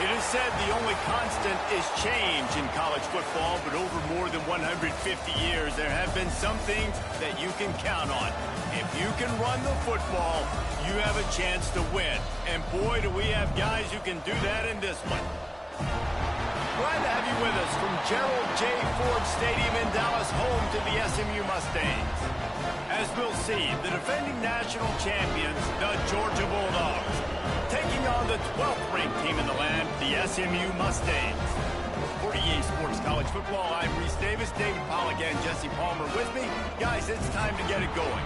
It is said the only constant is change in college football, but over more than 150 years, there have been some things that you can count on. If you can run the football, you have a chance to win. And boy, do we have guys who can do that in this one. Glad to have you with us from Gerald J. Ford Stadium in Dallas, home to the SMU Mustangs. As we'll see, the defending national champions, the Georgia Bulldogs, taking on the 12th ranked team in the land, the SMU Mustangs. For EA Sports College Football, I'm Reese Davis, David Pollack, and Jesse Palmer with me. Guys, it's time to get it going.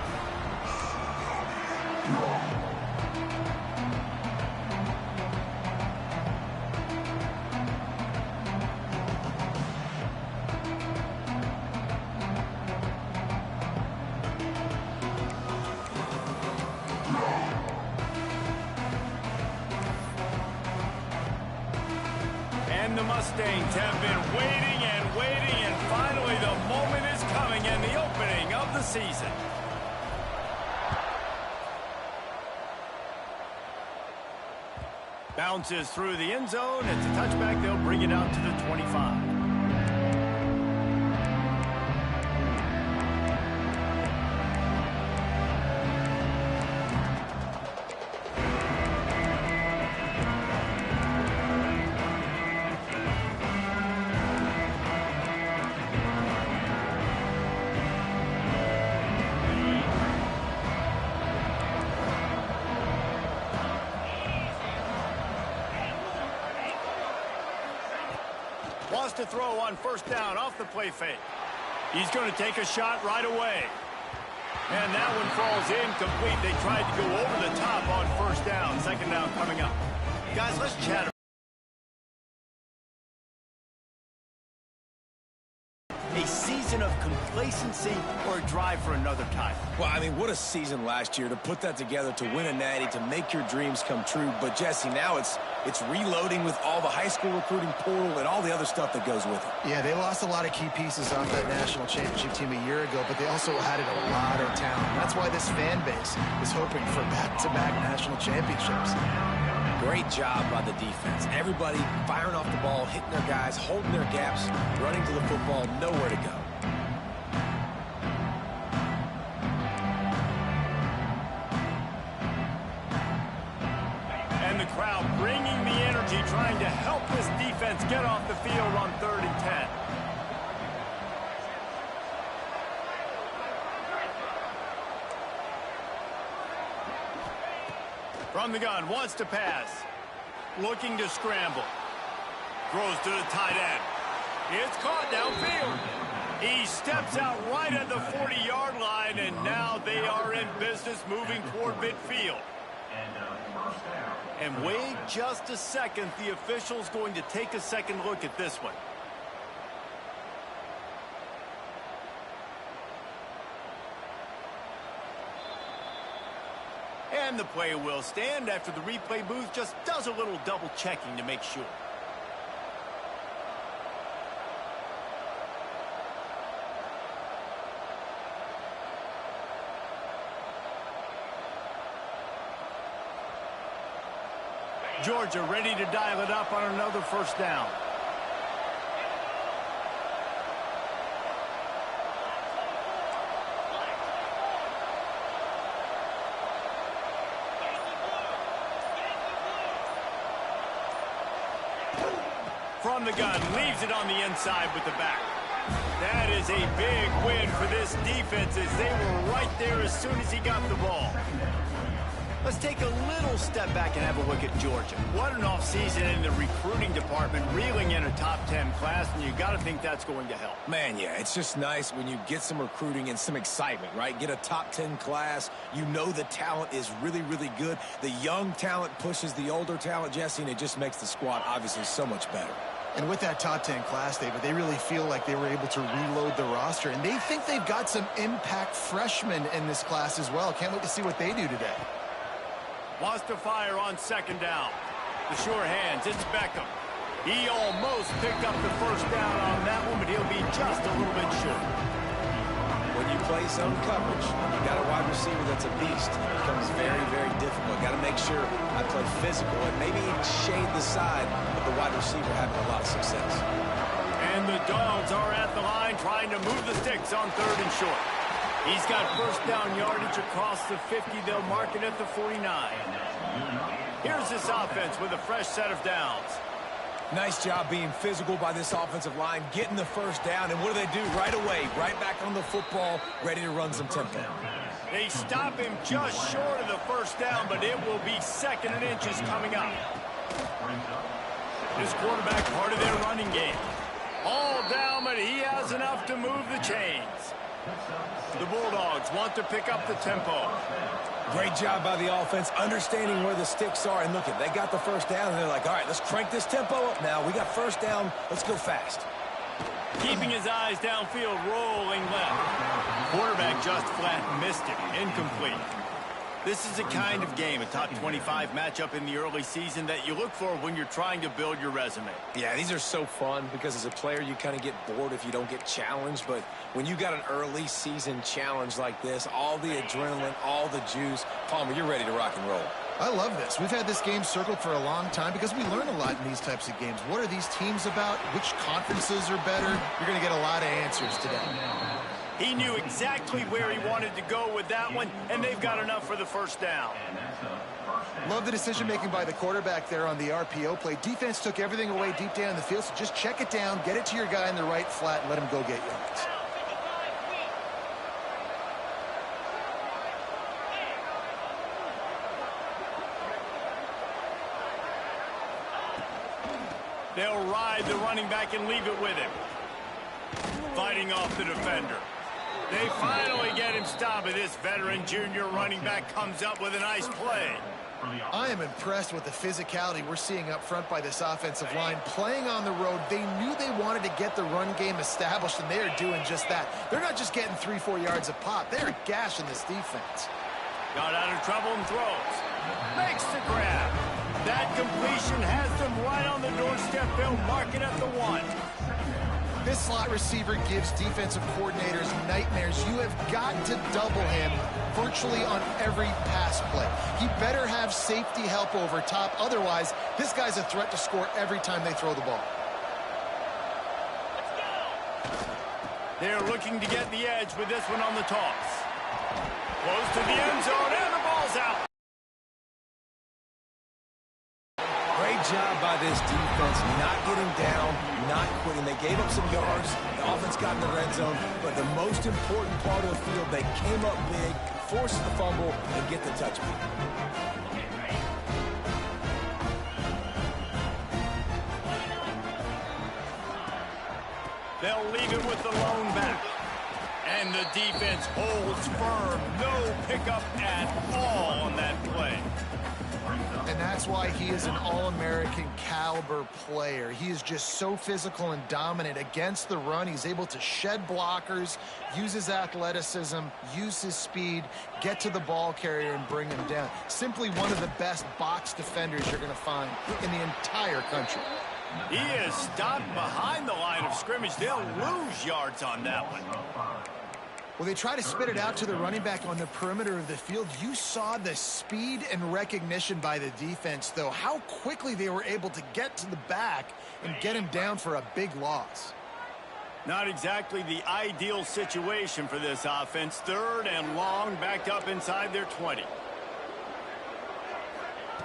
And the Mustangs have been waiting and waiting, and finally the moment is coming and the opening of the season. Bounces through the end zone. It's a touchback. They'll bring it out to the 25. Wants to throw on first down off the play fake. He's going to take a shot right away. And that one falls incomplete. They tried to go over the top on first down. Second down coming up. Guys, let's chat. A season of complacency or a drive for another title? Well, I mean, what a season last year to put that together, to win a natty, to make your dreams come true. But, Jesse, now it's reloading with all the high school recruiting portal and all the other stuff that goes with it. Yeah, they lost a lot of key pieces off that national championship team a year ago, but they also added a lot of talent. That's why this fan base is hoping for back-to-back national championships. Great job by the defense. Everybody firing off the ball, hitting their guys, holding their gaps, running to the football, nowhere to go. And the crowd bringing the energy, trying to help this defense get off the field on 3rd and 10. From the gun, wants to pass. Looking to scramble. Throws to the tight end. It's caught downfield. He steps out right at the 40-yard line, and now they are in business moving toward midfield. And wait just a second. The official's going to take a second look at this one. And the play will stand after the replay booth just does a little double checking to make sure. Georgia ready to dial it up on another first down. From the gun, leaves it on the inside with the back. That is a big win for this defense as they were right there as soon as he got the ball. Let's take a little step back and have a look at Georgia. What an offseason in the recruiting department, reeling in a top 10 class, and you got to think that's going to help. Man, yeah, it's just nice when you get some recruiting and some excitement, right? Get a top 10 class. You know the talent is really, really good. The young talent pushes the older talent, Jesse, and it just makes the squad obviously so much better. And with that top 10 class, David, they really feel like they were able to reload the roster. And they think they've got some impact freshmen in this class as well. Can't wait to see what they do today. Wants to fire on second down. The sure hands, it's Beckham. He almost picked up the first down on that one, but he'll be just a little bit short. When you play zone coverage, you got a wide receiver that's a beast becomes very, very difficult. Got to make sure I play physical and maybe shade the side of the wide receiver having a lot of success. And the Dogs are at the line trying to move the sticks on 3rd and short. He's got first down yardage across the 50. They'll mark it at the 49. Here's this offense with a fresh set of downs. Nice job being physical by this offensive line, getting the first down. And what do? Right away, right back on the football, ready to run some tempo. They stop him just short of the first down, but it will be 2nd and inches coming up. This quarterback part of their running game. All down, but he has enough to move the chains. The Bulldogs want to pick up the tempo. Great job by the offense, understanding where the sticks are. And look, they got the first down, and they're like, all right, let's crank this tempo up now. We got first down. Let's go fast. Keeping his eyes downfield, rolling left. Quarterback just flat missed it. Incomplete. This is a kind of game, a top 25 matchup in the early season that you look for when you're trying to build your resume. Yeah, these are so fun because as a player, you kind of get bored if you don't get challenged. But when you got an early season challenge like this, all the adrenaline, all the juice, Palmer, you're ready to rock and roll. I love this. We've had this game circled for a long time because we learn a lot in these types of games. What are these teams about? Which conferences are better? You're going to get a lot of answers today. He knew exactly where he wanted to go with that one, and they've got enough for the first down. Love the decision-making by the quarterback there on the RPO play. Defense took everything away deep down the field, so just check it down, get it to your guy in the right flat, and let him go get yards. They'll ride the running back and leave it with him. Fighting off the defender. They finally get him stopped, and this veteran junior running back comes up with a nice play. I am impressed with the physicality we're seeing up front by this offensive line. Playing on the road, they knew they wanted to get the run game established, and they are doing just that. They're not just getting 3-4 yards a pop. They are gashing this defense. Got out of trouble and throws. Makes the grab. That completion has them right on the doorstep. They'll mark it at the 1. This slot receiver gives defensive coordinators nightmares. You have got to double him virtually on every pass play. He better have safety help over top. Otherwise, this guy's a threat to score every time they throw the ball. They're looking to get the edge with this one on the toss. Close to the end zone, and the ball's out. Great job by this defense, not getting down, not quitting. They gave up some yards. The offense got in the red zone. But the most important part of the field, they came up big, forced the fumble, and get the touchdown. They'll leave it with the lone back. And the defense holds firm. No pickup at all on that play. And that's why he is an All-American caliber player. He is just so physical and dominant against the run. He's able to shed blockers, use his athleticism, use his speed, get to the ball carrier and bring him down. Simply one of the best box defenders you're going to find in the entire country. He is stopped behind the line of scrimmage. They'll lose yards on that one. Well, they try to spit it out to the running back on the perimeter of the field. You saw the speed and recognition by the defense, though. How quickly they were able to get to the back and get him down for a big loss. Not exactly the ideal situation for this offense. 3rd and long, backed up inside their 20.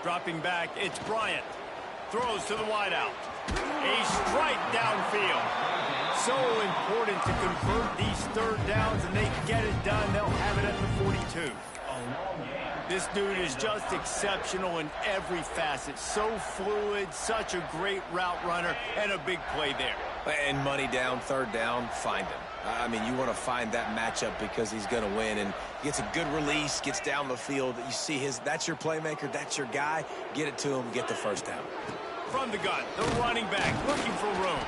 Dropping back, it's Bryant. Throws to the wideout. A strike downfield. So important to convert these 3rd downs, and they get it done. They'll have it at the 42. This dude is just exceptional in every facet. So fluid, such a great route runner, and a big play there. And money down, 3rd down, find him. I mean, you want to find that matchup because he's going to win, and gets a good release, gets down the field. You see that's your playmaker, that's your guy. Get it to him, get the first down. From the gun, the running back looking for room.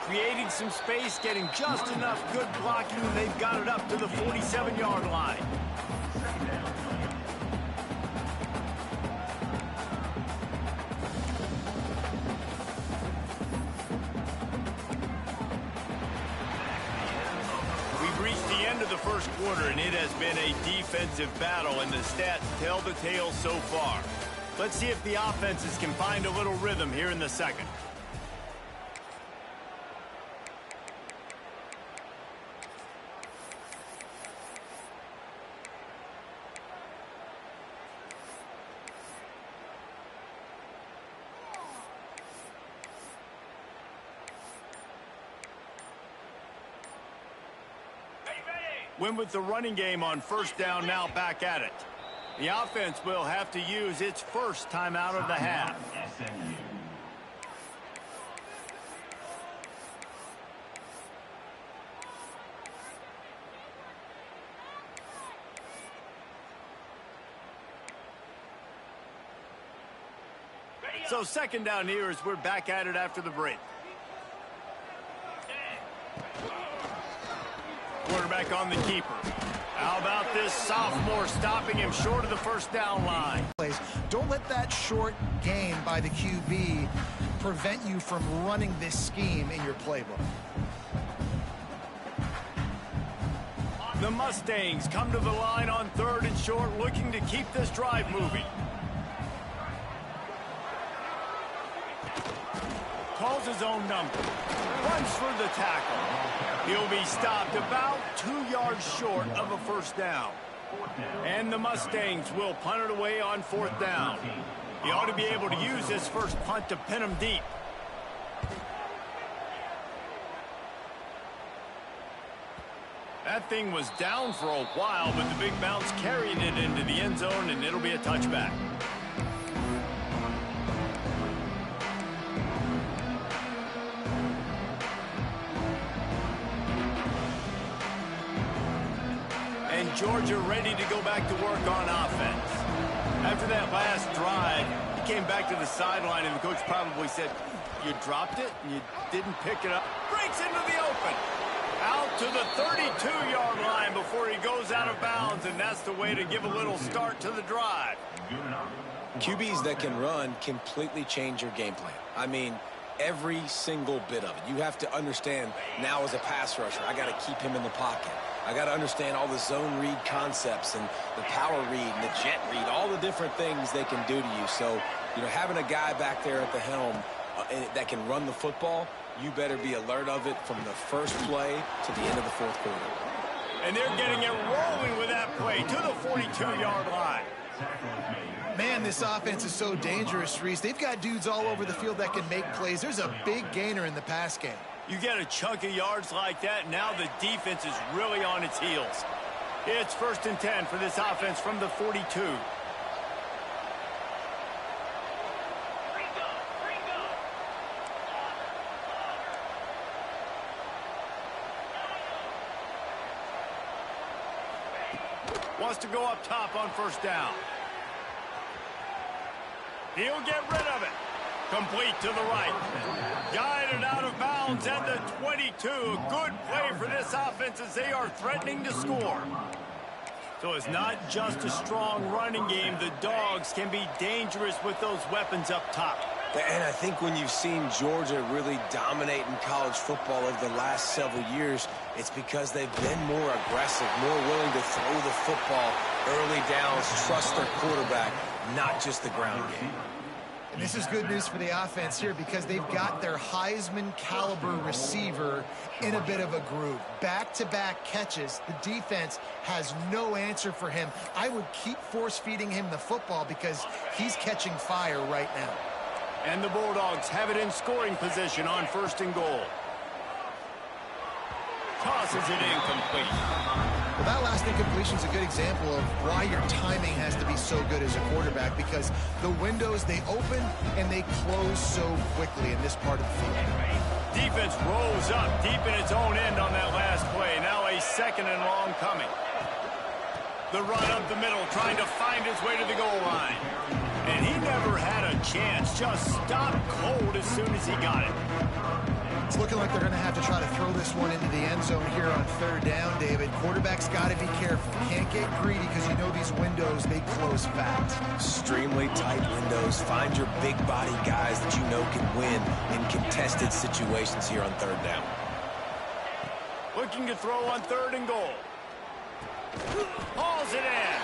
Creating some space, getting just enough good blocking, and they've got it up to the 47-yard line. We've reached the end of the first quarter, and it has been a defensive battle, and the stats tell the tale so far. Let's see if the offenses can find a little rhythm here in the second. Win with the running game on first down, now back at it. The offense will have to use its first timeout of the half. SMU. So second down here as we're back at it after the break. Quarterback on the keeper. How about this sophomore stopping him short of the first down line? Don't let that short gain by the QB prevent you from running this scheme in your playbook. The Mustangs come to the line on third and short, looking to keep this drive moving. Calls his own number. Runs for the tackle. He'll be stopped about 2 yards short of a first down. And the Mustangs will punt it away on fourth down. He ought to be able to use this first punt to pin him deep. That thing was down for a while, but the big bounce carried it into the end zone, and it'll be a touchback. Georgia ready to go back to work on offense. After that last drive, he came back to the sideline, and the coach probably said, you dropped it and you didn't pick it up. Breaks into the open. Out to the 32-yard line before he goes out of bounds, and that's the way to give a little start to the drive. QBs that can run completely change your game plan. I mean, every single bit of it. You have to understand now as a pass rusher, I got to keep him in the pocket. I got to understand all the zone read concepts and the power read and the jet read, all the different things they can do to you. So, you know, having a guy back there at the helm that can run the football, you better be alert of it from the first play to the end of the fourth quarter. And they're getting it rolling with that play to the 42-yard line. Man, this offense is so dangerous, Reese. They've got dudes all over the field that can make plays. There's a big gainer in the pass game. You get a chunk of yards like that, now the defense is really on its heels. It's 1st and 10 for this offense from the 42. Wants to go up top on first down. He'll get rid of it. Complete to the right. Guided out of bounds at the 22. A good play for this offense as they are threatening to score. So it's not just a strong running game. The Dogs can be dangerous with those weapons up top. And I think when you've seen Georgia really dominate in college football over the last several years, it's because they've been more aggressive, more willing to throw the football early downs, trust their quarterback, not just the ground game. And this is good news for the offense here because they've got their Heisman caliber receiver in a bit of a groove. Back-to-back catches. The defense has no answer for him. I would keep force-feeding him the football because he's catching fire right now. And the Bulldogs have it in scoring position on 1st and goal. Tosses it incomplete. Well, that last incompletion is a good example of why your timing has to be so good as a quarterback because the windows, they open and they close so quickly in this part of the field. Defense rolls up deep in its own end on that last play. Now a 2nd and long coming. The run up the middle, trying to find his way to the goal line. And he never had a chance, just stopped cold as soon as he got it. It's looking like they're going to have to try to throw this one into the end zone here on 3rd down, David. Quarterback's got to be careful. Can't get greedy because you know these windows, they close fast. Extremely tight windows. Find your big body guys that you know can win in contested situations here on 3rd down. Looking to throw on 3rd and goal. Hauls it in.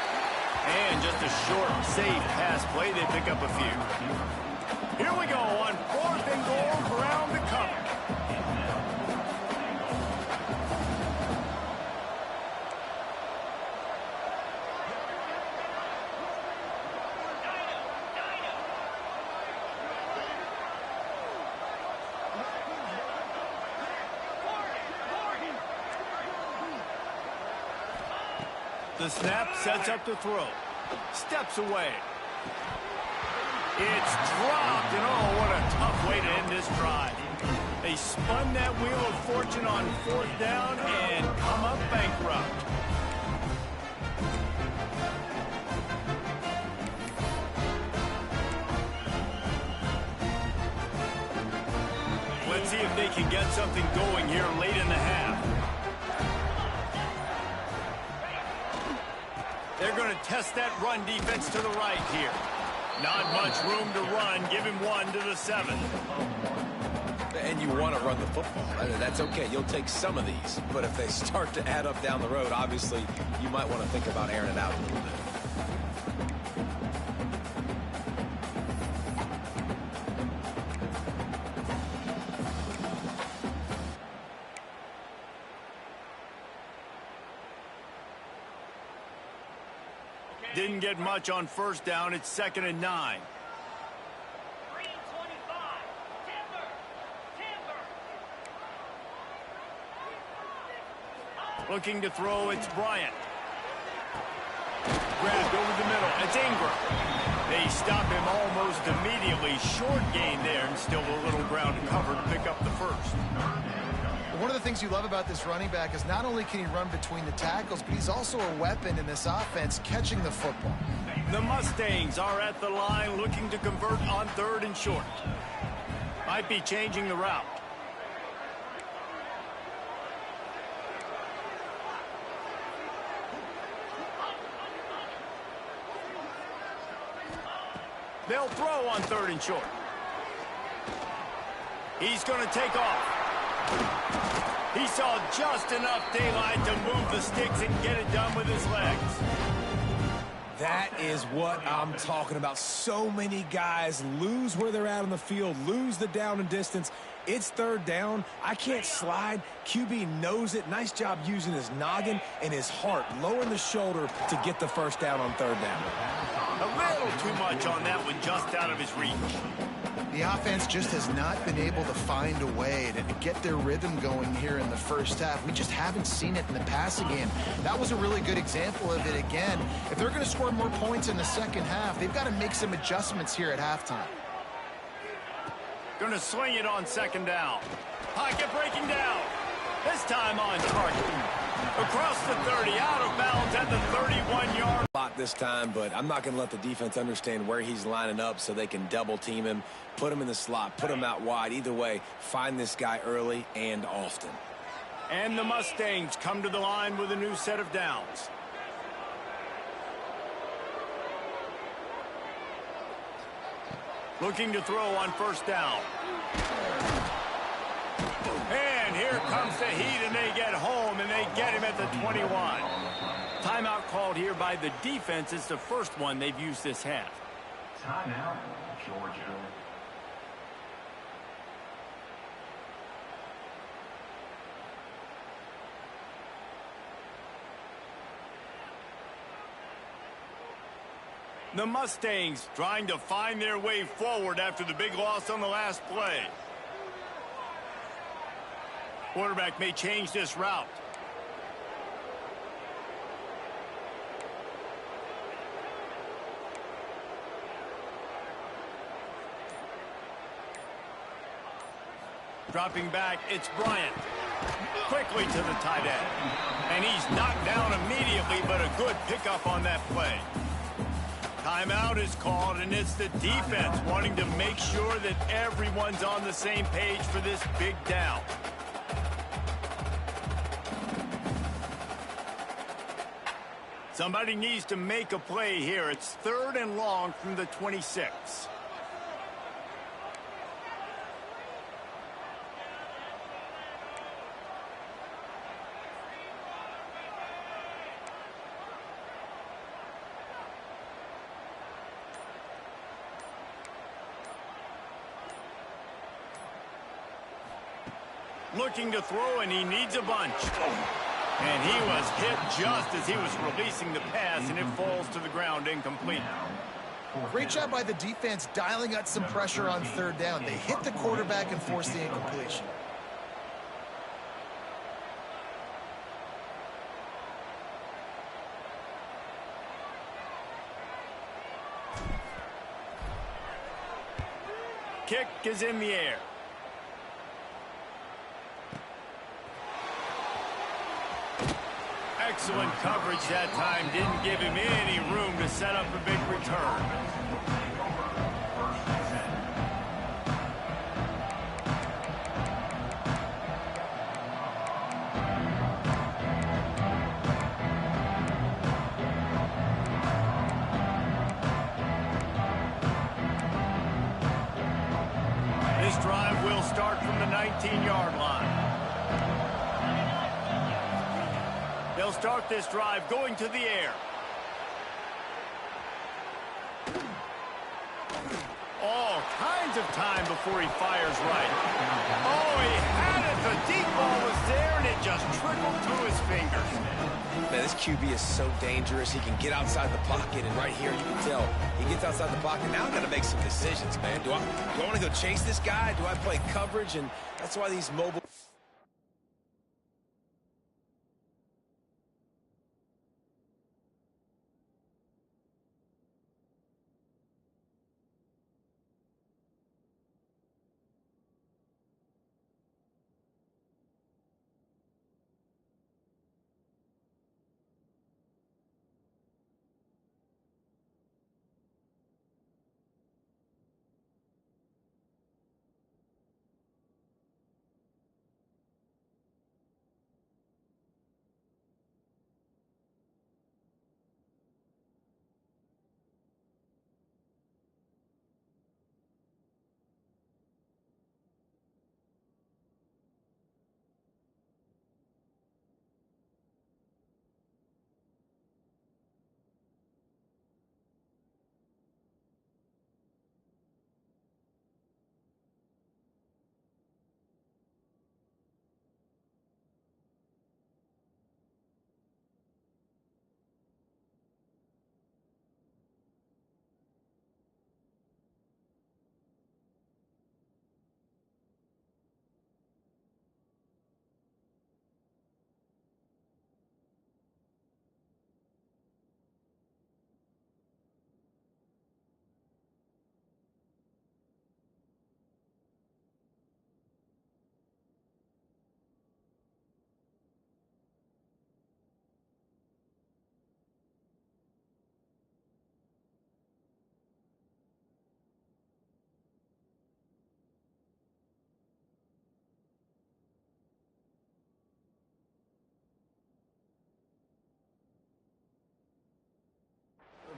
And just a short, safe pass play. They pick up a few. Here we go on 4th and goal, ground to cover. The snap sets up the throw. Steps away. It's dropped, and oh, what a tough way to end this drive. They spun that wheel of fortune on 4th down and come up bankrupt. Let's see if they can get something going here late in the half. They're going to test that run defense to the right here. Not much room to run. Give him 1 to the 7. And you want to run the football. That's okay. You'll take some of these. But if they start to add up down the road, obviously, you might want to think about airing it out a little bit. Didn't get much on 1st down. It's 2nd and 9. Looking to throw, it's Bryant. Grabbed over the middle. It's Ingram. They stop him almost immediately. Short gain there, and still a little ground to cover to pick up the 1st. One of the things you love about this running back is not only can he run between the tackles, but he's also a weapon in this offense catching the football. The Mustangs are at the line looking to convert on 3rd and short. Might be changing the route. They'll throw on 3rd and short. He's going to take off. He saw just enough daylight to move the sticks and get it done with his legs. That is what I'm talking about. So many guys lose where they're at on the field, lose the down and distance. It's 3rd down. I can't slide. QB knows it. Nice job using his noggin and his heart, lowering the shoulder to get the 1st down on 3rd down. A little too much on that one, just out of his reach. The offense just has not been able to find a way to get their rhythm going here in the 1st half. We just haven't seen it in the passing game. That was a really good example of it again. If they're going to score more points in the 2nd half, they've got to make some adjustments here at halftime. Going to swing it on 2nd down. Pocket breaking down. This time on target. Across the 30, out of bounds at the 31-yard. This time, but I'm not going to let the defense understand where he's lining up so they can double team him, put him in the slot, put him out wide. Either way, find this guy early and often. And the Mustangs come to the line with a new set of downs. Looking to throw on 1st down. And here comes the heat, and they get home, and they get him at the 21. Timeout called here by the defense. It's the first one they've used this half. Timeout, Georgia. The Mustangs trying to find their way forward after the big loss on the last play. Quarterback may change this route. Dropping back, it's Bryant. Quickly to the tight end. And he's knocked down immediately, but a good pickup on that play. Timeout is called, and it's the defense wanting to make sure that everyone's on the same page for this big down. Somebody needs to make a play here. It's 3rd and long from the 26. Looking to throw, and he needs a bunch. And he was hit just as he was releasing the pass, and it falls to the ground incomplete. Great job by the defense dialing up some pressure on third down. They hit the quarterback and forced the incompletion. Kick is in the air. Excellent coverage that time. Didn't give him any room to set up a big return. This drive will start from the 19-yard line. They'll start this drive going to the air. All kinds of time before he fires right. Oh, he had it. The deep ball was there, and it just trickled through his fingers. Man, this QB is so dangerous. He can get outside the pocket, and right here you can tell he gets outside the pocket. Now I've got to make some decisions, man. Do I want to go chase this guy? Do I play coverage? And that's why these mobile...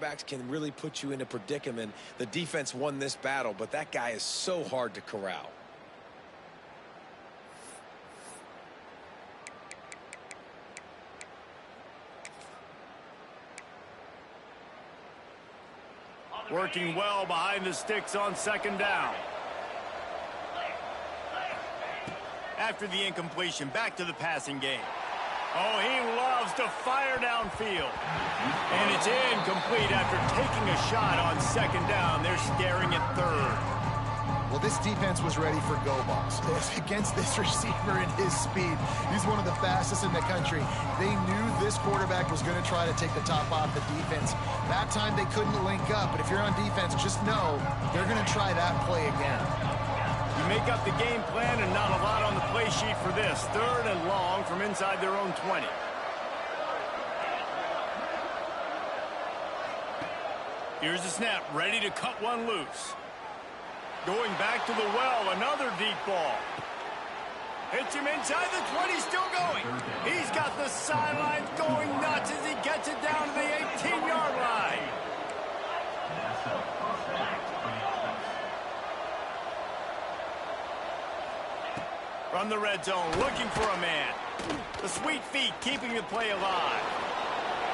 Quarterbacks can really put you in a predicament. The defense won this battle, but that guy is so hard to corral. Working well behind the sticks on second down. After the incompletion, back to the passing game. Oh, he loves to fire downfield. And it's incomplete after taking a shot on second down. They're staring at third. Well, this defense was ready for go balls. Against this receiver and his speed, he's one of the fastest in the country. They knew this quarterback was going to try to take the top off the defense. That time they couldn't link up, but if you're on defense, just know they're going to try that play again. You make up the game plan and not a lot on the play sheet for this. Third and long from inside their own 20. Here's the snap, ready to cut one loose. Going back to the well, another deep ball. Hits him inside the 20, still going. He's got the sidelines going nuts as he gets it down to the 18-yard line. From the red zone, looking for a man. The sweet feet keeping the play alive.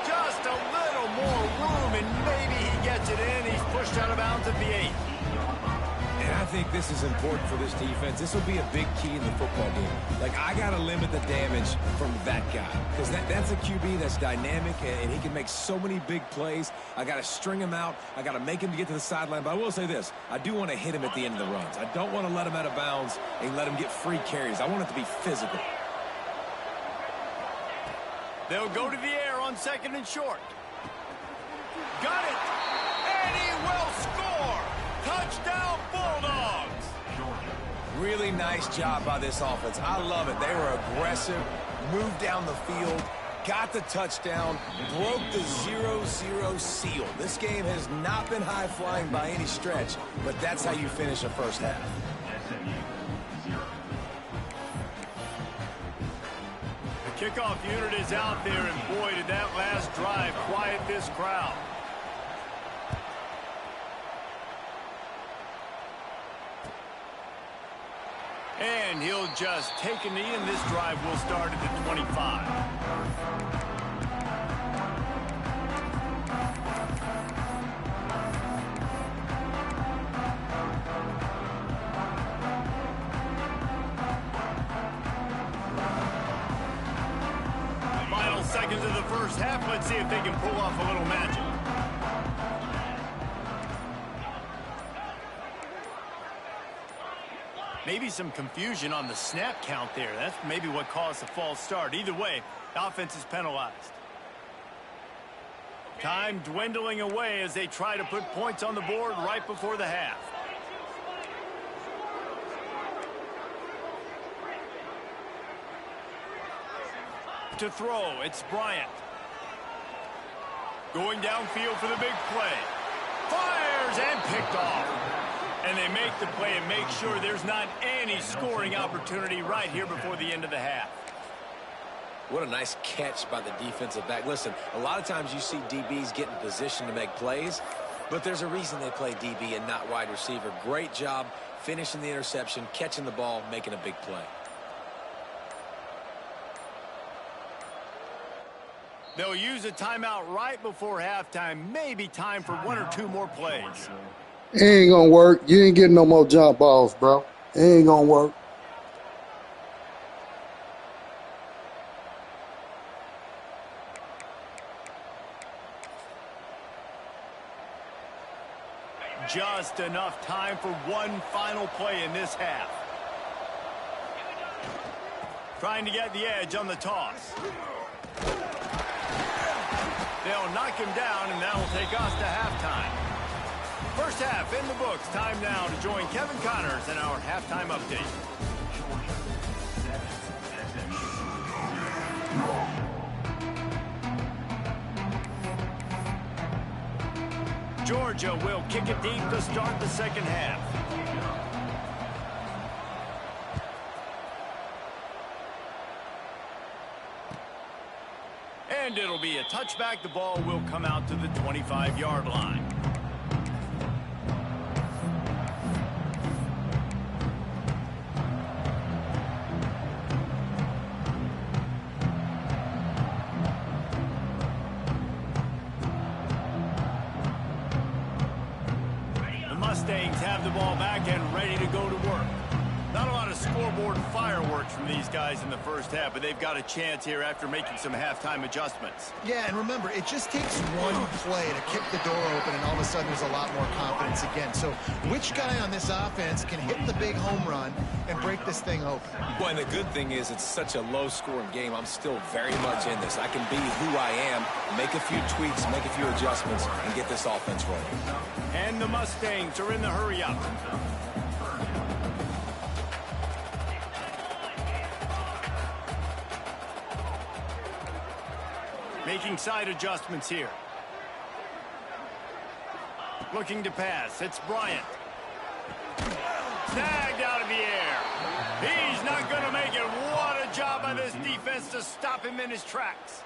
Just a little more room, and maybe he gets it in. He's pushed out of bounds at the 8. And I think this is important for this defense. This will be a big key in the football game. Like, I got to limit the damage from that guy because that's a QB that's dynamic, and he can make so many big plays. I got to string him out. I got to make him to get to the sideline. But I will say this. I do want to hit him at the end of the runs. I don't want to let him out of bounds and let him get free carries. I want it to be physical. They'll go to the air on 2nd and short. Got it. And he will score. Touchdown, Bulldogs. Really nice job by this offense. I love it. They were aggressive, moved down the field, got the touchdown, broke the 0-0 seal. This game has not been high-flying by any stretch, but that's how you finish a first half. SMU 0. The kickoff unit is out there, and boy, did that last drive quiet this crowd. And he'll just take a knee, and this drive will start at the 25. Final seconds of the first half. Let's see if they can pull off a little magic. Maybe some confusion on the snap count there. That's maybe what caused the false start. Either way, the offense is penalized. Time dwindling away as they try to put points on the board right before the half. To throw, it's Bryant. Going downfield for the big play. Fires and picked off. And they make the play and make sure there's not any scoring opportunity right here before the end of the half. What a nice catch by the defensive back. Listen, a lot of times you see DBs get in position to make plays, but there's a reason they play DB and not wide receiver. Great job finishing the interception, catching the ball, making a big play. They'll use a timeout right before halftime. Maybe time for 1 or 2 more plays. It ain't gonna work. You ain't getting no more jump balls, bro. It ain't gonna work. Just enough time for one final play in this half. Trying to get the edge on the toss. They'll knock him down, and that'll take us to halftime. First half in the books. Time now to join Kevin Connors in our halftime update. Georgia will kick it deep to start the second half. And it'll be a touchback. The ball will come out to the 25-yard line. Mustangs have the ball back and ready to go to work. Not a lot of scoreboard fireworks from these guys in the first half, but they've got a chance here after making some halftime adjustments. Yeah, and remember, it just takes one play to kick the door open, and all of a sudden there's a lot more confidence again. So which guy on this offense can hit the big home run and break this thing open? Well, and the good thing is it's such a low-scoring game. I'm still very much in this. I can be who I am, make a few tweaks, make a few adjustments, and get this offense rolling. And the Mustangs are in the hurry-up. Making side adjustments here. Looking to pass. It's Bryant. Snagged out of the air. He's not going to make it. What a job by this defense to stop him in his tracks.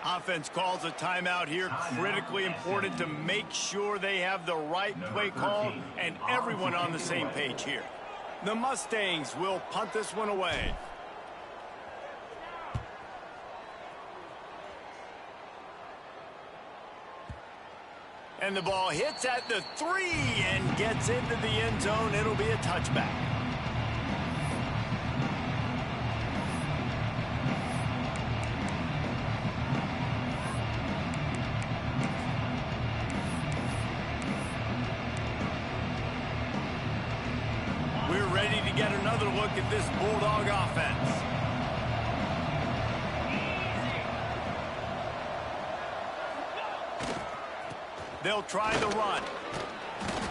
Offense calls a timeout here. Critically important to make sure they have the right play call and everyone on the same page here. The Mustangs will punt this one away. And the ball hits at the 3 and gets into the end zone. It'll be a touchback. We're ready to get another look at this Bulldog offense. They'll try the run.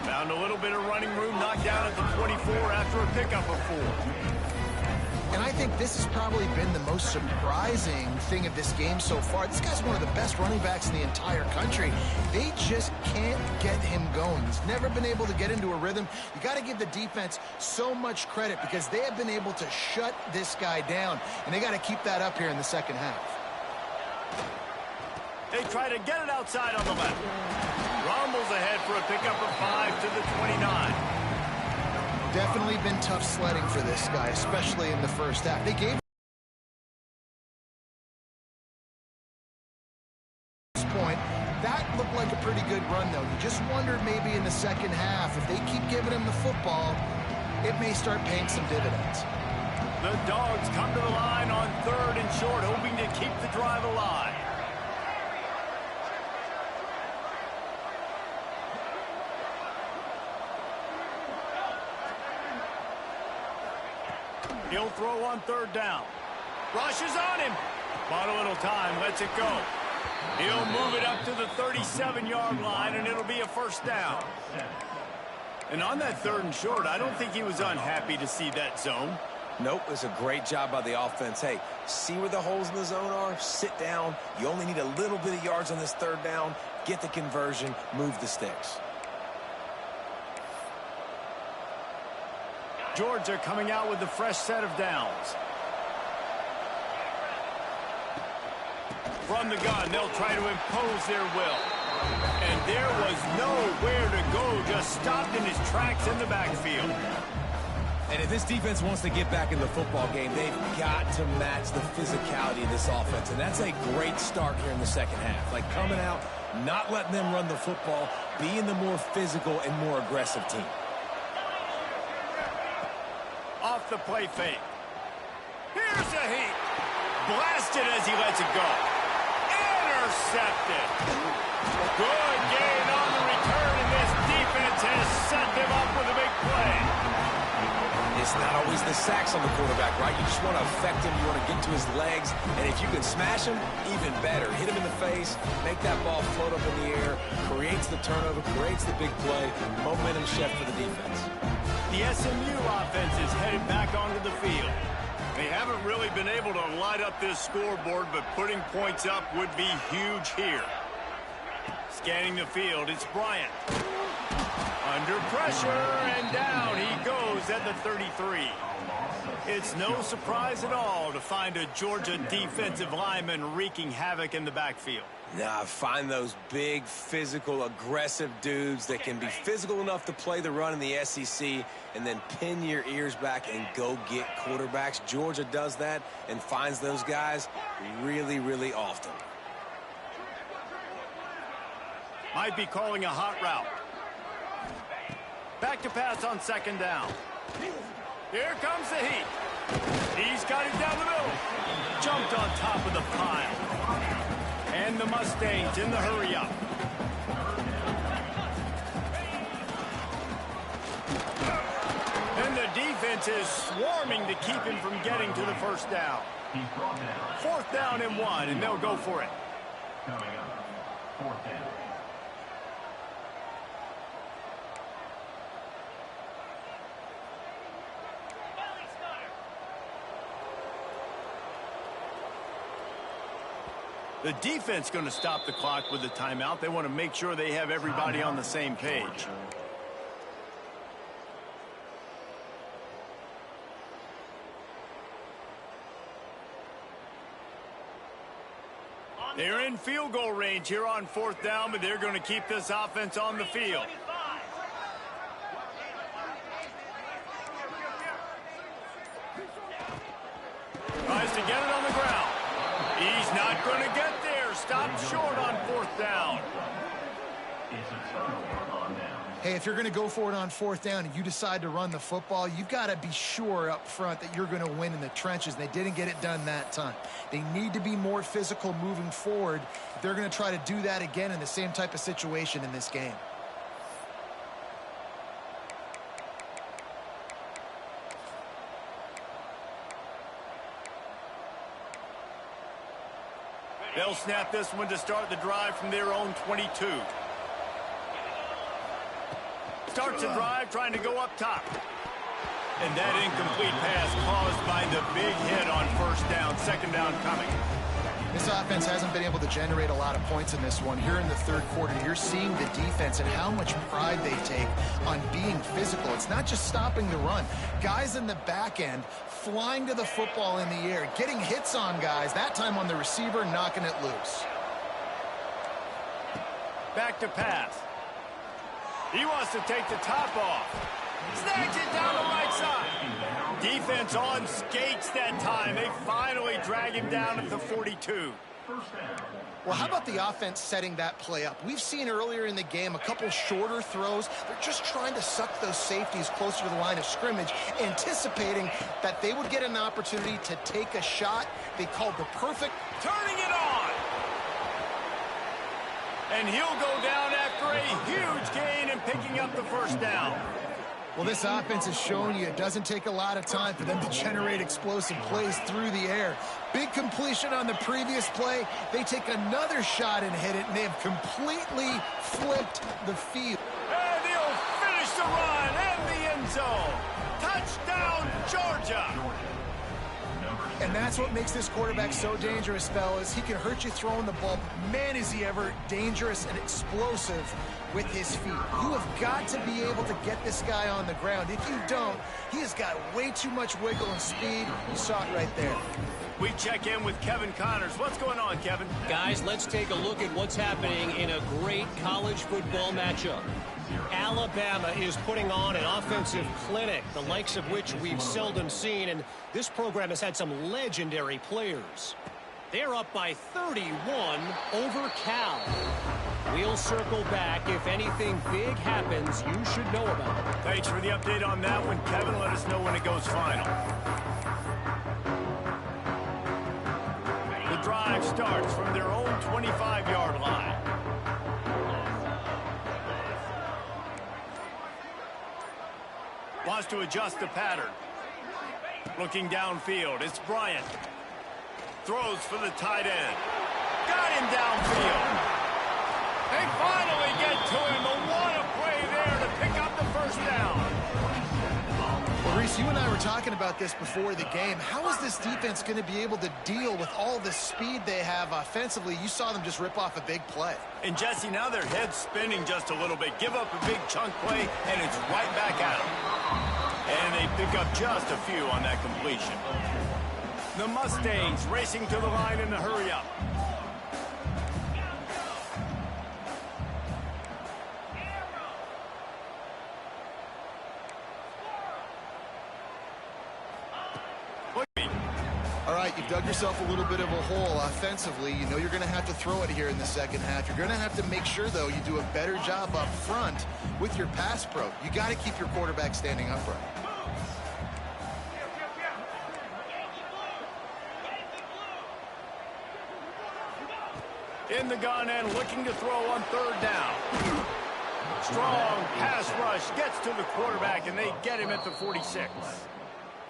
Found a little bit of running room, knocked down at the 24 after a pickup of 4. And I think this has probably been the most surprising thing of this game so far. This guy's one of the best running backs in the entire country. They just can't get him going. He's never been able to get into a rhythm. You got to give the defense so much credit because they have been able to shut this guy down, and they got to keep that up here in the second half. They try to get it outside on the left. Rumbles ahead for a pickup of 5 to the 29. Definitely been tough sledding for this guy, especially in the first half. They gave this point. That looked like a pretty good run, though. You just wondered maybe in the second half, if they keep giving him the football, it may start paying some dividends. The Dogs come to the line on 3rd and short, hoping to keep the drive alive. He'll throw on 3rd down. Rushes on him. Bought a little time, lets it go. He'll move it up to the 37-yard line, and it'll be a first down. And on that 3rd and short, I don't think he was unhappy to see that zone. Nope, it's a great job by the offense. Hey, see where the holes in the zone are? Sit down. You only need a little bit of yards on this 3rd down. Get the conversion. Move the sticks. Georgia coming out with a fresh set of downs. From the gun, they'll try to impose their will. And there was nowhere to go, just stopped in his tracks in the backfield. And if this defense wants to get back in the football game, they've got to match the physicality of this offense. And that's a great start here in the second half. Like coming out, not letting them run the football, being the more physical and more aggressive team. Off the play fake. Here's a heat. Blasted as he lets it go. Intercepted. Good gain on the return, and this defense has set them up with a big play. It's not always the sacks on the quarterback, right? You just want to affect him. You want to get to his legs. And if you can smash him, even better. Hit him in the face, make that ball float up in the air, creates the turnover, creates the big play. Momentum shift for the defense. The SMU offense is headed back onto the field. They haven't really been able to light up this scoreboard, but putting points up would be huge here. Scanning the field, it's Bryant. Under pressure, and down he goes at the 33. It's no surprise at all to find a Georgia defensive lineman wreaking havoc in the backfield. Nah, find those big, physical, aggressive dudes that can be physical enough to play the run in the SEC and then pin your ears back and go get quarterbacks. Georgia does that and finds those guys really, really often. Might be calling a hot route. Back to pass on 2nd down. Here comes the heat. He's got it down the middle. Jumped on top of the pile. And the Mustangs in the hurry-up. And the defense is swarming to keep him from getting to the first down. 4th down and 1, and they'll go for it. Coming up, 4th down. The defense going to stop the clock with the timeout. They want to make sure they have everybody on the same page. They're in field goal range here on 4th down, but they're going to keep this offense on the field. Tries to get it on the ground. He's not going to get there. Stopped short on 4th down. It's a turnover on downs. Hey, if you're going to go for it on 4th down and you decide to run the football, you've got to be sure up front that you're going to win in the trenches. They didn't get it done that time. They need to be more physical moving forward if they're going to try to do that again in the same type of situation in this game. They'll snap this one to start the drive from their own 22. Starts the drive trying to go up top. And that incomplete pass caused by the big hit on 1st down, 2nd down coming. This offense hasn't been able to generate a lot of points in this one. Here in the 3rd quarter, you're seeing the defense and how much pride they take on being physical. It's not just stopping the run. Guys in the back end flying to the football in the air, getting hits on guys, that time on the receiver, knocking it loose. Back to pass. He wants to take the top off. Snags it down the right side. Defense on skates that time. They finally drag him down at the 42. Well, how about the offense setting that play up? We've seen earlier in the game a couple shorter throws. They're just trying to suck those safeties closer to the line of scrimmage, anticipating that they would get an opportunity to take a shot. They called the perfect Turning it on. And he'll go down after a huge gain and picking up the 1st down. Well, this offense has shown you it doesn't take a lot of time for them to generate explosive plays through the air. Big completion on the previous play. They take another shot and hit it, and they have completely flipped the field. And he'll finish the run and the end zone. Touchdown, Georgia. And that's what makes this quarterback so dangerous, fellas. He can hurt you throwing the ball. Man, is he ever dangerous and explosive with his feet. You have got to be able to get this guy on the ground. If you don't, he has got way too much wiggle and speed. You saw it right there. We check in with Kevin Connors. What's going on, Kevin? Guys, let's take a look at what's happening in a great college football matchup. Alabama is putting on an offensive clinic, the likes of which we've seldom seen, and this program has had some legendary players. They're up by 31 over Cal. We'll circle back. If anything big happens, you should know about it. Thanks for the update on that one, Kevin. Let us know when it goes final. The drive starts from their own 25-yard line. Wants to adjust the pattern. Looking downfield, it's Bryant. Throws for the tight end. Got him downfield. They finally get to him. But what a play there to pick up the 1st down. Well, Reese, you and I were talking about this before the game. How is this defense going to be able to deal with all the speed they have offensively? You saw them just rip off a big play. And, Jesse, now their head's spinning just a little bit. Give up a big chunk play, and it's right back at them. And they pick up just a few on that completion. The Mustangs racing to the line in a hurry-up. All right, you've dug yourself a little bit of a hole offensively. You know you're going to have to throw it here in the 2nd half. You're going to have to make sure, though, you do a better job up front with your pass pro. You got to keep your quarterback standing upright. In the gun and looking to throw on 3rd down. Strong pass rush gets to the quarterback, and they get him at the 46.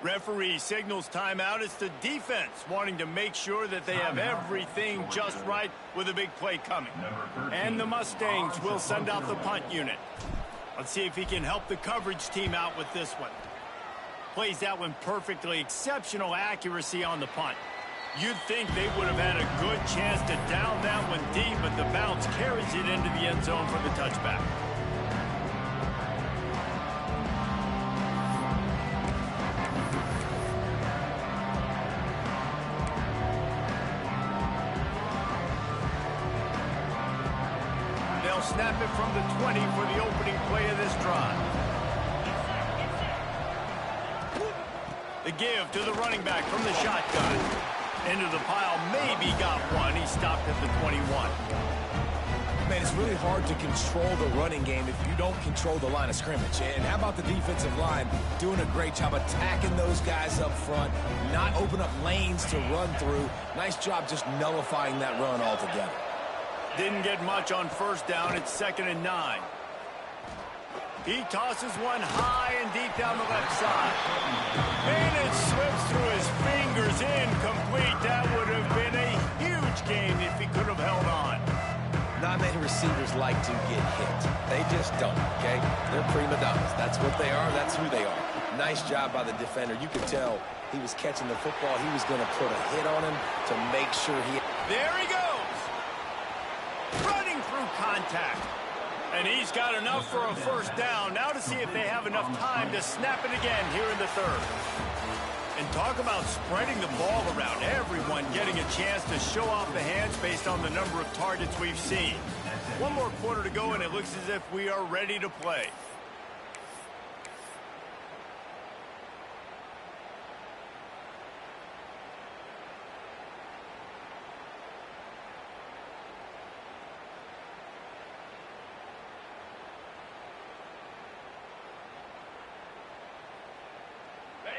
Referee signals timeout. It's the defense wanting to make sure that they have everything just right with a big play coming. And the Mustangs will send out the punt unit. Let's see if he can help the coverage team out with this one. Plays that one perfectly. Exceptional accuracy on the punt. You'd think they would have had a good chance to down that one deep, but the bounce carries it into the end zone for the touchback. They'll snap it from the 20 for the opening play of this drive. The give to the running back from the shotgun. Into the pile, maybe got one. He stopped at the 21. Man, as it's really hard to control the running game if you don't control the line of scrimmage. And how about the defensive line doing a great job attacking those guys up front, not open up lanes to run through. Nice job just nullifying that run altogether. Didn't get much on first down. It's 2nd and 9. He tosses one high and deep down the left side. And it slips through his fingers, incomplete. That would have been a huge gain if he could have held on. Not many receivers like to get hit. They just don't, okay? They're prima donnas. That's what they are. That's who they are. Nice job by the defender. You could tell he was catching the football. He was going to put a hit on him to make sure he... There he goes. Running through contact. And he's got enough for a first down. Now to see if they have enough time to snap it again here in the 3rd. And talk about spreading the ball around. Everyone getting a chance to show off the hands based on the number of targets we've seen. One more quarter to go, and it looks as if we are ready to play.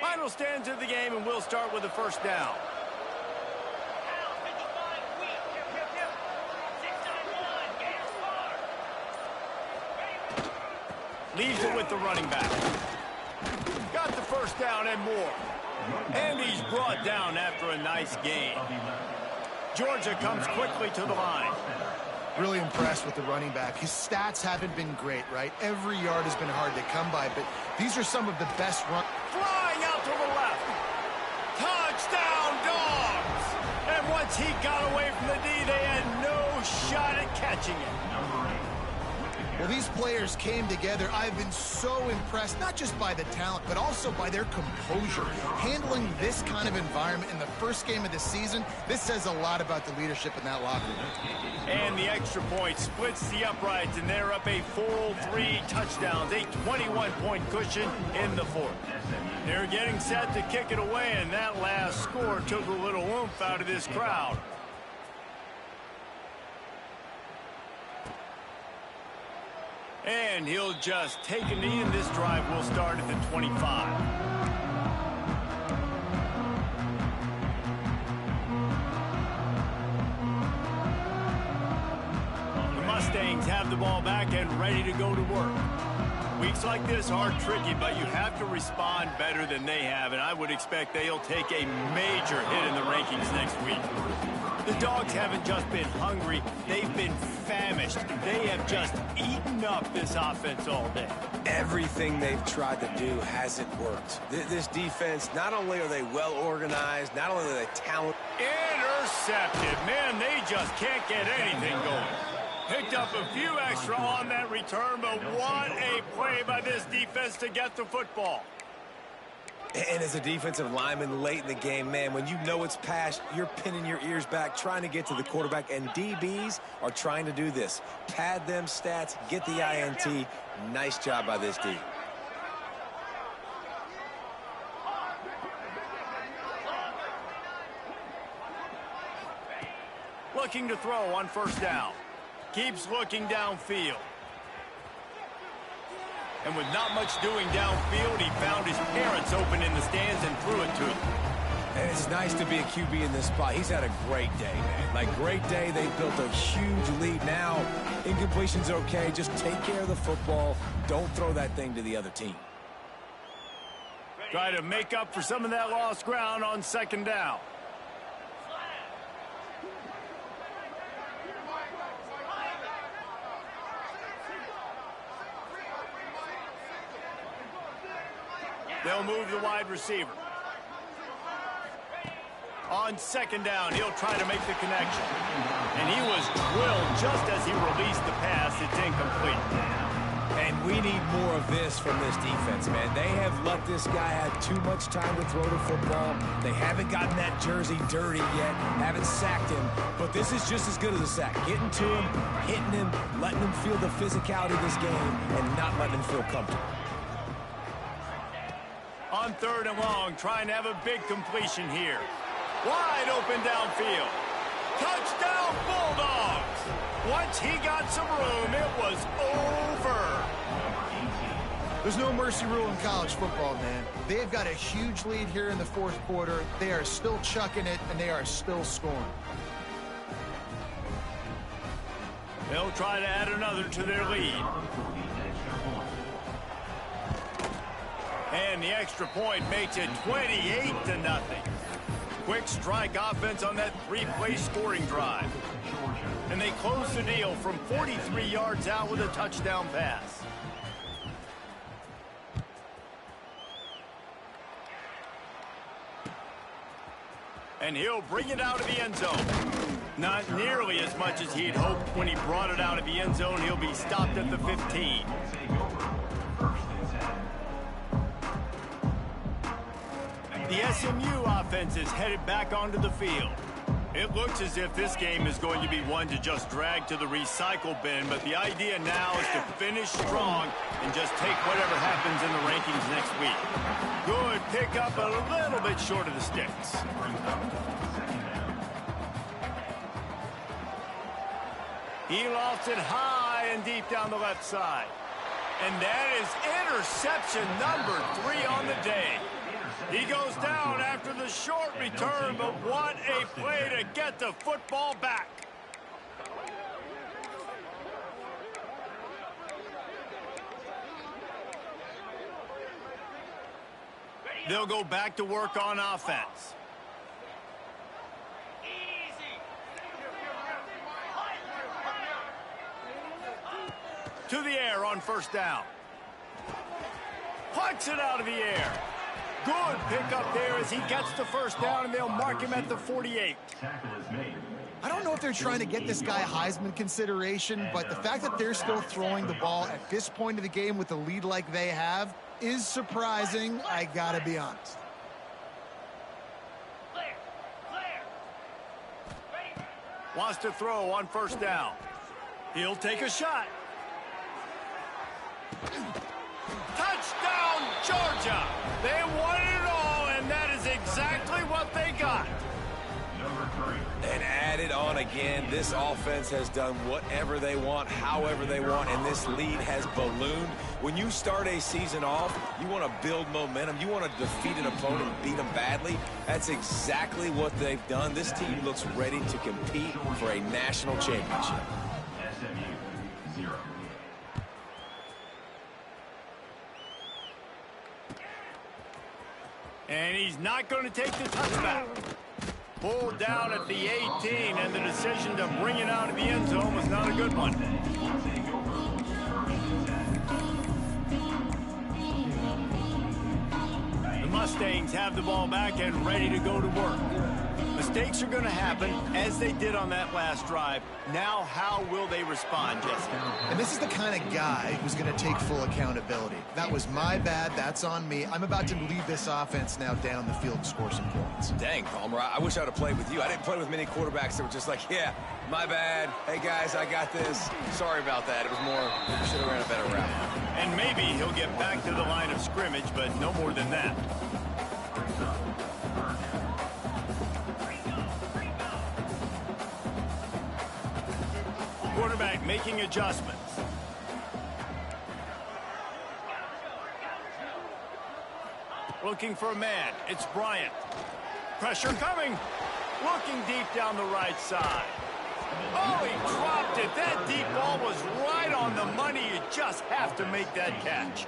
Final stands of the game, and we'll start with the first down. Leaves it with the running back. Got the first down and more. And he's brought down after a nice gain. Georgia comes quickly to the line. Really impressed with the running back. His stats haven't been great, right? Every yard has been hard to come by, but these are some of the best runs. Flying out to the left. Touchdown, Dogs! And once he got away from the D, they had no shot at catching it. Well, these players came together. I've been so impressed, not just by the talent, but also by their composure. Handling this kind of environment in the first game of the season, this says a lot about the leadership in that locker room. And the extra point splits the uprights, and they're up a full 3 touchdowns, a 21-point cushion in the 4th. They're getting set to kick it away, and that last score took a little oomph out of this crowd. And he'll just take a knee, and this drive will start at the 25. The Mustangs have the ball back and ready to go to work. Weeks like this are tricky, but you have to respond better than they have, and I would expect they'll take a major hit in the rankings next week. The Dogs haven't just been hungry, they've been famished. They have just eaten up this offense all day. Everything they've tried to do hasn't worked. This defense, not only are they well organized, not only are they talented. Intercepted. Man, they just can't get anything going. Picked up a few extra on that return, but what a play by this defense to get the football. And as a defensive lineman late in the game, man, when you know it's past, you're pinning your ears back, trying to get to the quarterback, and DBs are trying to do this. Pad them stats, get the INT. Nice job by this D. Looking to throw on first down. Keeps looking downfield. And with not much doing downfield, he found his parents open in the stands and threw it to them. And it's nice to be a QB in this spot. He's had a great day, man. Like, great day. They built a huge lead. Now, incompletion's okay. Just take care of the football. Don't throw that thing to the other team. Try to make up for some of that lost ground on second down. They'll move the wide receiver. On second down, he'll try to make the connection. And he was drilled just as he released the pass. It's incomplete. And we need more of this from this defense, man. They have let this guy have too much time to throw the football. They haven't gotten that jersey dirty yet, haven't sacked him. But this is just as good as a sack. Getting to him, hitting him, letting him feel the physicality of this game, and not letting him feel comfortable. On third and long, trying to have a big completion here. Wide open downfield. Touchdown, Bulldogs! Once he got some room, it was over. There's no mercy rule in college football, man. They've got a huge lead here in the fourth quarter. They are still chucking it, and they are still scoring. They'll try to add another to their lead. And the extra point makes it 28-0. Quick strike offense on that three-play scoring drive. And they close the deal from 43 yards out with a touchdown pass. And he'll bring it out of the end zone. Not nearly as much as he'd hoped when he brought it out of the end zone. He'll be stopped at the 15. The SMU offense is headed back onto the field. It looks as if this game is going to be one to just drag to the recycle bin, but the idea now is to finish strong and just take whatever happens in the rankings next week. Good pickup, a little bit short of the sticks. He lofts it high and deep down the left side. And that is interception number 3 on the day. He goes down after the short return, but what a play to get the football back. They'll go back to work on offense. To the air on first down. Punts it out of the air. Good pickup there as he gets the first down, and they'll mark him at the 48. I don't know if they're trying to get this guy Heisman consideration, but the fact that they're still throwing the ball at this point of the game with the lead like they have is surprising, I gotta be honest. Wants to throw on first down. He'll take a shot. Touchdown, Georgia! They won it all, and that is exactly what they got. And add it on again. This offense has done whatever they want, however they want, and this lead has ballooned. When you start a season off, you want to build momentum. You want to defeat an opponent and beat them badly. That's exactly what they've done. This team looks ready to compete for a national championship. SMU 0. And he's not going to take the touchback. Pulled down at the 18, and the decision to bring it out of the end zone was not a good one. The Mustangs have the ball back and ready to go to work. Mistakes are going to happen, as they did on that last drive. Now, how will they respond, Jesse? And this is the kind of guy who's going to take full accountability. That was my bad. That's on me. I'm about to lead this offense now down the field and score some points. Dang, Palmer, I wish I would have played with you. I didn't play with many quarterbacks that were just like, yeah, my bad. Hey, guys, I got this. Sorry about that. It was more, we should have ran a better route. And maybe he'll get back to the line of scrimmage, but no more than that. Quarterback making adjustments. Looking for a man. It's Bryant. Pressure coming. Looking deep down the right side. Oh, he dropped it. That deep ball was right on the money. You just have to make that catch.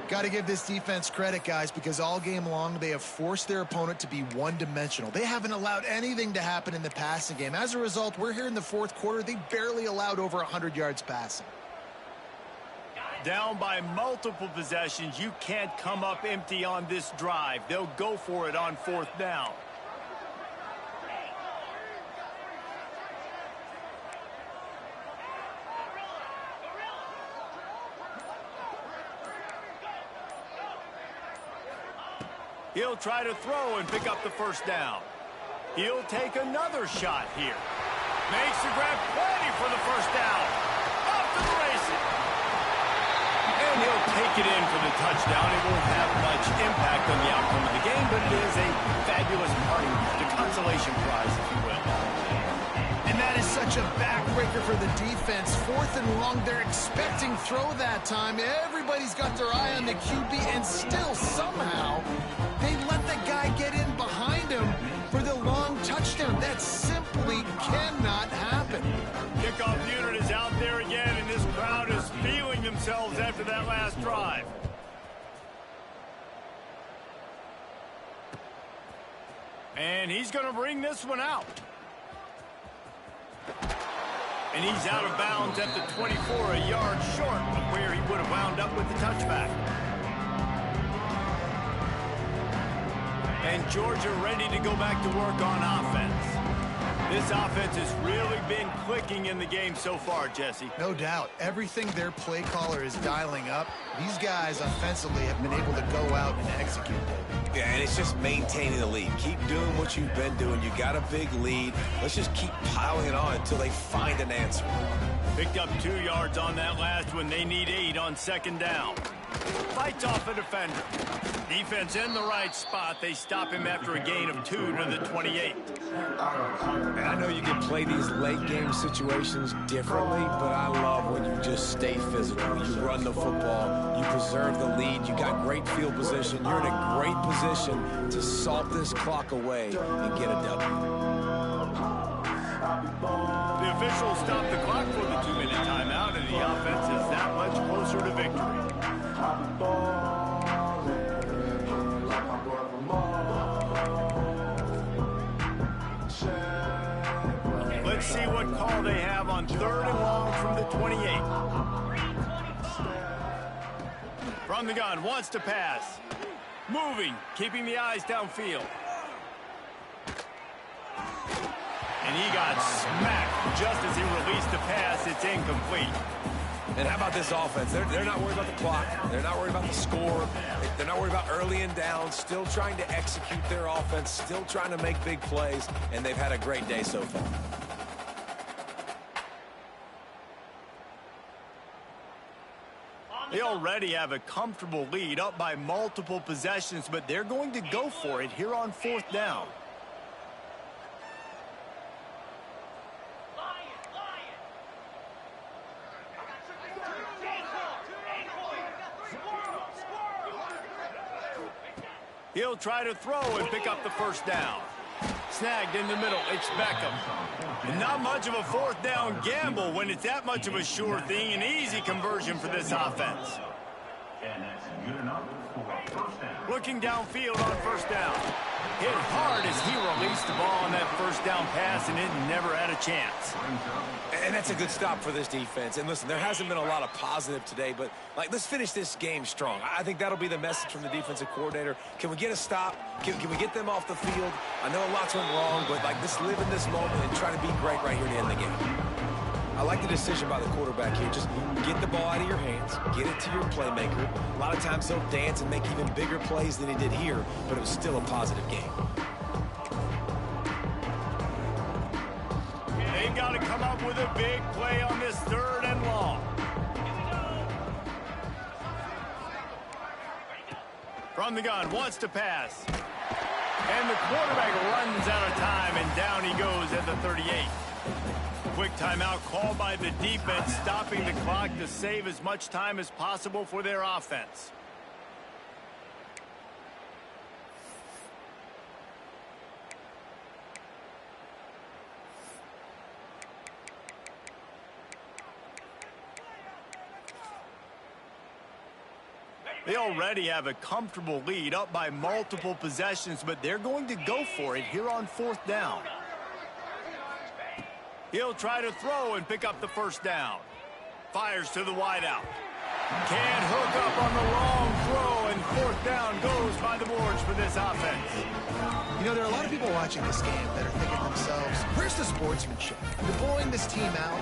Got to give this defense credit, guys, because all game long they have forced their opponent to be one-dimensional. They haven't allowed anything to happen in the passing game. As a result, we're here in the fourth quarter. They barely allowed over 100 yards passing. Down by multiple possessions, you can't come up empty on this drive. They'll go for it on fourth down. He'll try to throw and pick up the first down. He'll take another shot here. Makes the grab, plenty for the first down. Off to the races. And he'll take it in for the touchdown. It won't have much impact on the outcome of the game, but it is a fabulous parting gift, a consolation prize, if you will. such a backbreaker for the defense. 4th and long, they're expecting throw that time. Everybody's got their eye on the QB, and still somehow they let the guy get in behind him for the long touchdown. That simply cannot happen. Kickoff unit is out there again, and this crowd is feeling themselves after that last drive. And he's going to bring this one out. And he's out of bounds at the 24, a yard short of where he would have wound up with the touchback. And Georgia ready to go back to work on offense. This offense has really been clicking in the game so far, Jesse. No doubt. Everything their play caller is dialing up, these guys offensively have been able to go out and execute. Yeah, and it's just maintaining the lead. Keep doing what you've been doing. You got a big lead. Let's just keep piling it on until they find an answer. Picked up 2 yards on that last one. They need 8 on 2nd down. Fights off a defender. Defense in the right spot. They stop him after a gain of 2 to the 28. And I know you can play these late game situations differently, but I love when you just stay physical. You run the football. You preserve the lead. You got great field position. You're in a great position to salt this clock away and get a W. The officials stop the clock for the 2-minute timeout, and the offense is that much closer to victory. Let's see what call they have on 3rd and long from the 28. From the gun, wants to pass. Moving, keeping the eyes downfield. And he got smacked just as he released the pass. It's incomplete. And how about this offense? They're not worried about the clock. They're not worried about the score. They're not worried about early and down. Still trying to execute their offense. Still trying to make big plays. And they've had a great day so far. They already have a comfortable lead, up by multiple possessions, but they're going to go for it here on 4th down. He'll try to throw and pick up the 1st down. Snagged in the middle. It's Beckham. And not much of a 4th down gamble when it's that much of a sure thing. An easy conversion for this offense. And that's good enough for 1st down. Looking downfield on 1st down. Hit hard as he released the ball on that 1st down pass, and it never had a chance. And that's a good stop for this defense. And listen, there hasn't been a lot of positive today, but let's finish this game strong. I think that'll be the message from the defensive coordinator. Can we get a stop? Can we get them off the field? I know a lot's went wrong, but just live in this moment and try to be great right here to end the game. I like the decision by the quarterback here. Just get the ball out of your hands, get it to your playmaker. A lot of times he'll dance and make even bigger plays than he did here, but it was still a positive game. They've got to come up with a big play on this 3rd and long. From the gun, wants to pass. And the quarterback runs out of time, and down he goes at the 38. Quick timeout called by the defense, stopping the clock to save as much time as possible for their offense. They already have a comfortable lead, up by multiple possessions, but they're going to go for it here on 4th down. He'll try to throw and pick up the 1st down. Fires to the wideout. Can't hook up on the long throw, and 4th down goes by the boards for this offense. You know, there are a lot of people watching this game that are thinking to themselves, where's the sportsmanship? You're blowing this team out.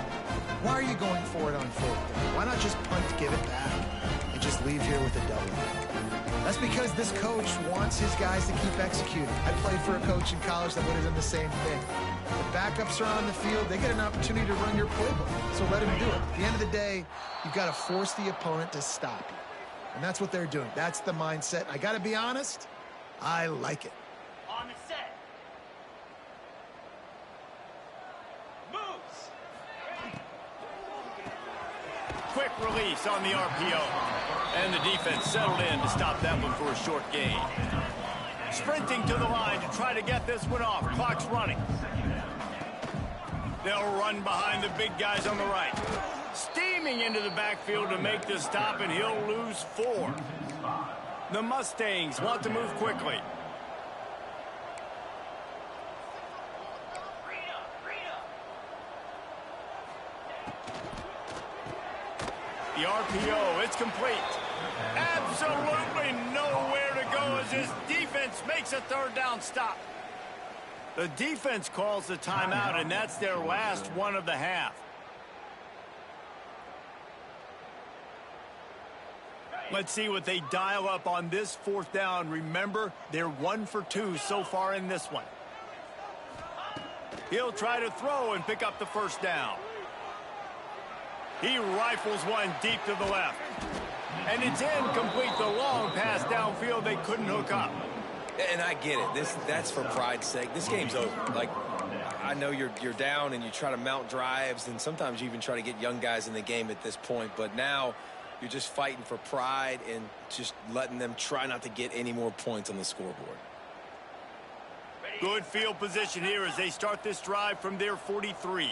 Why are you going for it on 4th down? Why not just punt, give it back, and just leave here with a W? That's because this coach wants his guys to keep executing. I played for a coach in college that would have done the same thing. The backups are on the field. They get an opportunity to run your playbook, so let him do it. At the end of the day, you've got to force the opponent to stop you. And that's what they're doing. That's the mindset. I got to be honest, I like it. On the set. Moves. release on the RPO. And the defense settled in to stop that one for a short gain. Sprinting to the line to try to get this one off. Clock's running. They'll run behind the big guys on the right. Steaming into the backfield to make the stop, and he'll lose 4. The Mustangs want to move quickly. The RPO, it's complete. Absolutely nowhere to go as his defense makes a third down stop. The defense calls the timeout, and that's their last one of the half. Let's see what they dial up on this 4th down. Remember, they're 1 for 2 so far in this one. He'll try to throw and pick up the first down. He rifles one deep to the left. And it's incomplete. The long pass downfield they couldn't hook up. And I get it. That's for pride's sake. This game's over. Like, I know you're down and you try to mount drives, and sometimes you even try to get young guys in the game at this point. But now you're just fighting for pride and just letting them try not to get any more points on the scoreboard. Good field position here as they start this drive from their 43.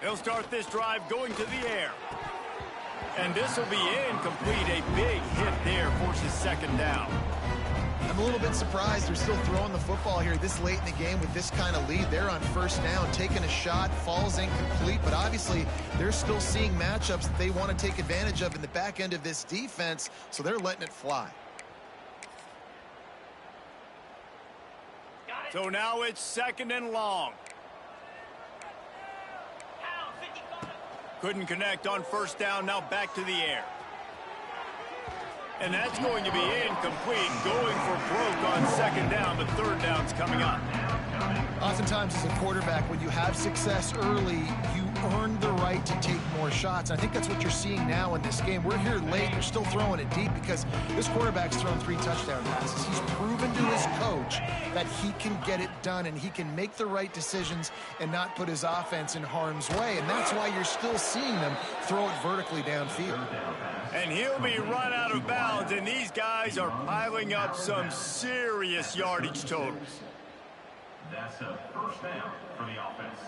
They'll start this drive going to the air. And this will be incomplete. A big hit there forces 2nd down. I'm a little bit surprised they're still throwing the football here this late in the game with this kind of lead. They're on 1st down, taking a shot, falls incomplete, but obviously they're still seeing matchups that they want to take advantage of in the back end of this defense, so they're letting it fly. So now it's 2nd and long. Couldn't connect on 1st down, now back to the air. And that's going to be incomplete, going for broke on 2nd down, but 3rd down's coming up. Oftentimes as a quarterback, when you have success early, you earn the right to take more shots. I think that's what you're seeing now in this game. We're here late, they're still throwing it deep because this quarterback's thrown 3 touchdown passes. He's proven to his coach that he can get it done and he can make the right decisions and not put his offense in harm's way. And that's why you're still seeing them throw it vertically downfield. And he'll be run out of bounds, and these guys are piling up some serious yardage totals. That's a 1st down for the offense.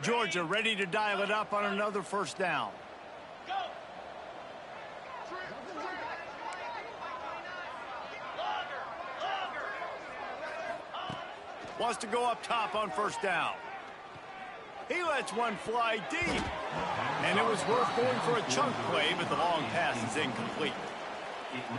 Georgia ready to dial it up on another 1st down. Wants to go up top on 1st down. He lets one fly deep. And it was worth going for a chunk play, but the long pass is incomplete.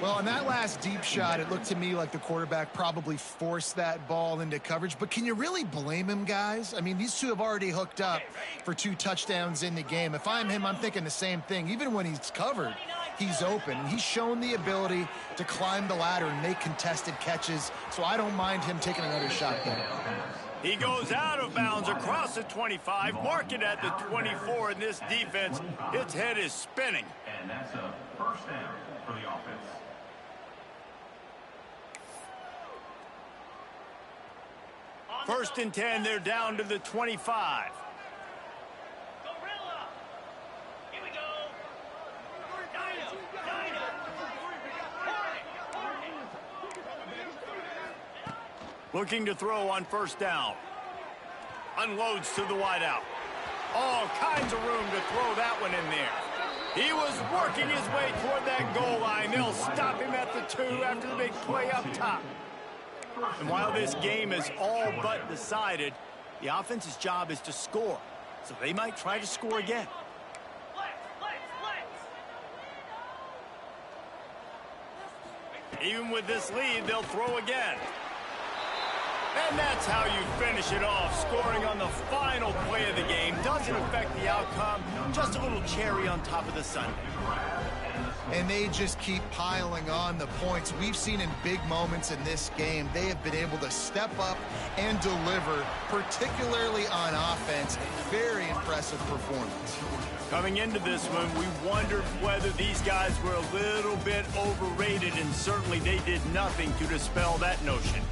Well, on that last deep shot, it looked to me like the quarterback probably forced that ball into coverage. But can you really blame him, guys? I mean, these two have already hooked up for 2 touchdowns in the game. If I'm him, I'm thinking the same thing. Even when he's covered, he's open. And he's shown the ability to climb the ladder and make contested catches. So I don't mind him taking another shot there. He goes out of bounds across the 25, mark it at the 24, and this defense, its head is spinning. And that's a 1st down for the offense. 1st and 10, they're down to the 25. Here we go. Looking to throw on 1st down. Unloads to the wideout. All kinds of room to throw that one in there. He was working his way toward that goal line. They'll stop him at the 2 after the big play up top. And while this game is all but decided, the offense's job is to score. So they might try to score again. Even with this lead, they'll throw again. And And that's how you finish it off. Scoring on the final play of the game doesn't affect the outcome. Just a little cherry on top of the sundae. And they just keep piling on the points. We've seen in big moments in this game, they have been able to step up and deliver, particularly on offense. Very impressive performance. Coming into this one, we wondered whether these guys were a little bit overrated, and certainly they did nothing to dispel that notion.